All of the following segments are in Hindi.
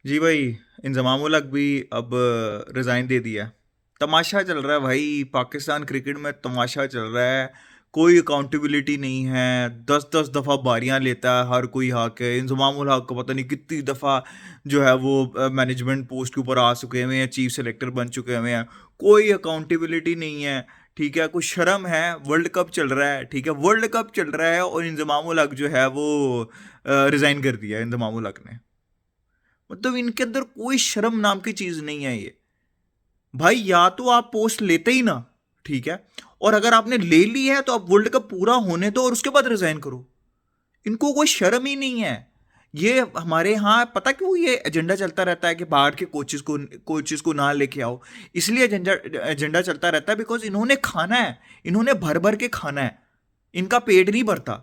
जी भाई। इंजमाम उल हक भी अब रिज़ाइन दे दिया। तमाशा चल रहा है भाई, पाकिस्तान क्रिकेट में तमाशा चल रहा है। कोई अकाउंटेबिलिटी नहीं है। 10-10 दफ़ा बारियां लेता है हर कोई। हक है इंजमाम उल हक को पता नहीं कितनी दफ़ा जो है वो मैनेजमेंट पोस्ट के ऊपर आ चुके हुए हैं, चीफ सेलेक्टर बन चुके हुए हैं। कोई अकाउंटेबिलिटी नहीं है। ठीक है, कुछ शर्म है। वर्ल्ड कप चल रहा है, ठीक है, वर्ल्ड कप चल रहा है और इंजमाम उल हक जो है वो रिज़ाइन कर दिया है इंजमाम उल हक ने। मतलब इनके अंदर कोई शर्म नाम की चीज नहीं है ये। भाई या तो आप पोस्ट लेते ही ना, ठीक है, और अगर आपने ले ली है तो आप वर्ल्ड कप पूरा होने दो और उसके बाद रिजाइन करो। इनको कोई शर्म ही नहीं है। ये हमारे यहाँ पता क्यों ये एजेंडा चलता रहता है कि बाहर के कोचेस को ना लेके आओ। इसलिए एजेंडा एजेंडा चलता रहता है बिकॉज इन्होंने खाना है। इन्होंने भर भर के खाना है। इनका पेट नहीं भरता।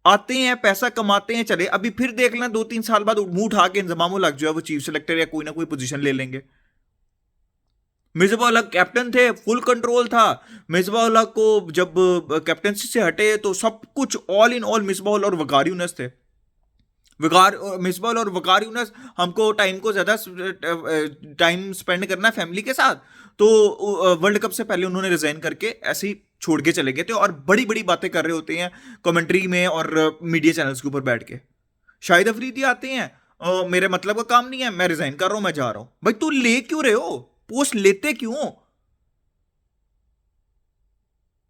आते हैं, पैसा कमाते हैं, चले। अभी फिर देख लेना 2-3 साल बाद मुंह उठा के इंजमाम लग जो है वो चीफ सेलेक्टर या कोई ना कोई पोजीशन ले लेंगे। मिसबा उल हक कैप्टन थे, फुल कंट्रोल था। मिसबा उल हक को जब कैप्टनसी से हटे तो सब कुछ ऑल इन ऑल मिसबा उल और वकार यूनिस थे। वकार मिसबा और वकार यूनिस, हमको टाइम को ज्यादा टाइम स्पेंड करना है फैमिली के साथ, तो वर्ल्ड कप से पहले उन्होंने रिजाइन करके ऐसे ही छोड़ के चले गए थे और बड़ी बड़ी बातें कर रहे होते हैं कमेंट्री में और मीडिया चैनल्स के ऊपर बैठ के। शाहिद अफरीदी आते हैं, मेरे मतलब का काम नहीं है, मैं रिजाइन कर रहा हूं, मैं जा रहा हूं। भाई तू ले क्यों रहे हो? पोस्ट लेते क्यों?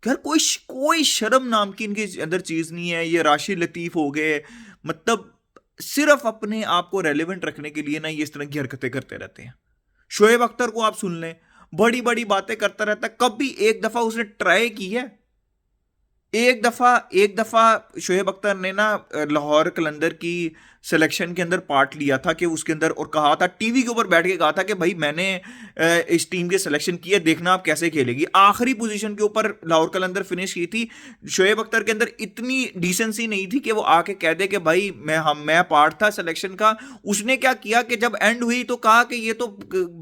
यार कोई कोई शर्म नाम की इनके अंदर चीज नहीं है। ये राशिद लतीफ हो गए, मतलब सिर्फ अपने आप को रेलेवेंट रखने के लिए ना ये इस तरह की हरकतें करते रहते हैं। शोएब अख्तर को आप सुन लें, बड़ी बड़ी बातें करता रहता है। कभी एक दफा उसने ट्राई की है? एक दफा शोएब अख्तर ने ना लाहौर कलंदर की सिलेक्शन के अंदर पार्ट लिया था कि उसके अंदर, और कहा था टीवी के ऊपर बैठ के कहा था कि भाई मैंने इस टीम की सिलेक्शन की है, देखना आप कैसे खेलेगी। आखिरी पोजीशन के ऊपर लाहौर कलंदर फिनिश की थी। शोएब अख्तर के अंदर इतनी डिसेंसी नहीं थी कि वो आके कह दे कि भाई मैं पार्ट था सिलेक्शन का। उसने क्या किया कि जब एंड हुई तो कहा कि ये तो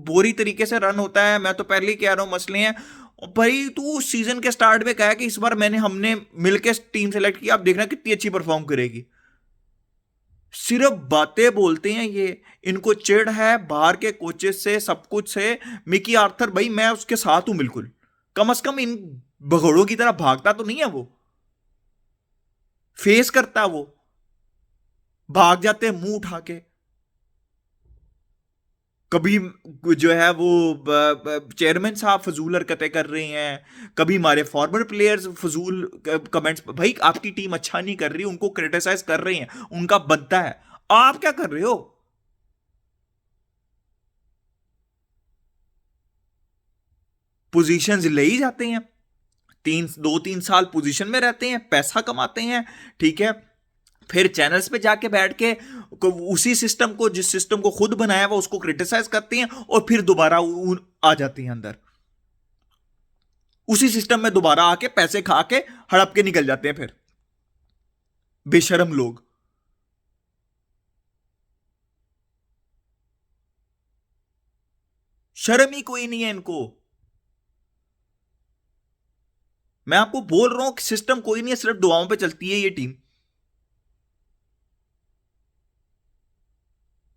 बोरी तरीके से रन होता है, मैं तो पहले ही कह रहा हूँ मसले हैं। भाई तू सीजन के स्टार्ट में कहा कि इस बार हमने मिलकर टीम सेलेक्ट की, आप देखना कितनी अच्छी परफॉर्म करेगी। सिर्फ बातें बोलते हैं ये। इनको चिढ़ है बाहर के कोचेस से, सब कुछ से। मिकी आर्थर भाई मैं उसके साथ हूं बिल्कुल। कम से कम इन भगोड़ों की तरह भागता तो नहीं है वो। फेस करता वो। भाग जाते हैं मुंह उठा के। कभी जो है वो चेयरमैन साहब फजूल हरकतें कर रहे हैं, कभी हमारे फॉर्मर प्लेयर्स फजूल कमेंट्स। भाई आपकी टीम अच्छा नहीं कर रही, उनको क्रिटिसाइज कर रहे हैं, उनका बनता है। आप क्या कर रहे हो? पोजीशंस ले ही जाते हैं, 2-3 साल पोजीशन में रहते हैं, पैसा कमाते हैं, ठीक है, फिर चैनल्स पे जाके बैठ के उसी सिस्टम को, जिस सिस्टम को खुद बनाया हुआ उसको क्रिटिसाइज करते हैं और फिर दोबारा आ जाते हैं अंदर। उसी सिस्टम में दोबारा आके पैसे खा के हड़प के निकल जाते हैं फिर। बेशरम लोग। शर्म ही कोई नहीं है इनको। मैं आपको बोल रहा हूं कि सिस्टम कोई नहीं है, सिर्फ दुआओं पे चलती है ये टीम।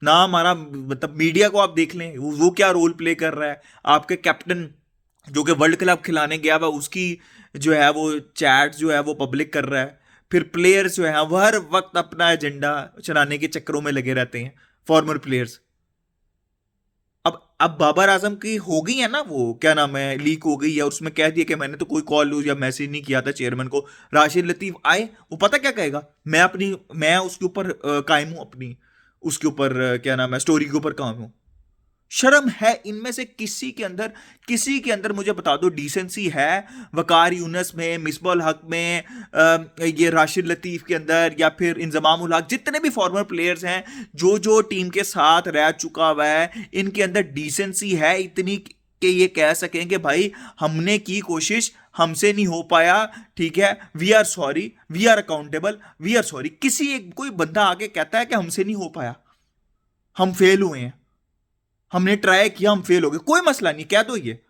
ना हमारा मतलब मीडिया को आप देख लें, वो क्या रोल प्ले कर रहा है। आपके कैप्टन जो कि वर्ल्ड कप खिलाने गया हुआ, उसकी जो है वो चैट जो है वो पब्लिक कर रहा है। फिर प्लेयर्स जो है वो हर वक्त अपना एजेंडा चलाने के चक्करों में लगे रहते हैं, फॉर्मर प्लेयर्स। अब बाबर आजम की हो गई है ना, वो क्या नाम है, लीक हो गई है, उसमें कह दिया कि मैंने तो कोई कॉल या मैसेज नहीं किया था चेयरमैन को। राशिद लतीफ आए, वो पता क्या कहेगा, मैं उसके ऊपर कायम हूं अपनी, उसके ऊपर क्या नाम है, स्टोरी के ऊपर कायम हूं। शर्म है इनमें से किसी के अंदर? किसी के अंदर मुझे बता दो डिसेंसी है? वकार यूनस में, मिसबाह हक में, ये राशिद लतीफ के अंदर, या फिर इंजमाम उल हक, जितने भी फॉर्मर प्लेयर्स हैं जो जो टीम के साथ रह चुका हुआ है, इनके अंदर डिसेंसी है इतनी कि ये कह सकें कि भाई हमने की कोशिश, हमसे नहीं हो पाया, ठीक है, we are sorry, we are accountable, we are sorry. किसी एक कोई बंदा आके कहता है कि हमसे नहीं हो पाया, हम फेल हुए हैं, हमने ट्राई किया, हम फेल हो गए, कोई मसला नहीं, कह दो ये।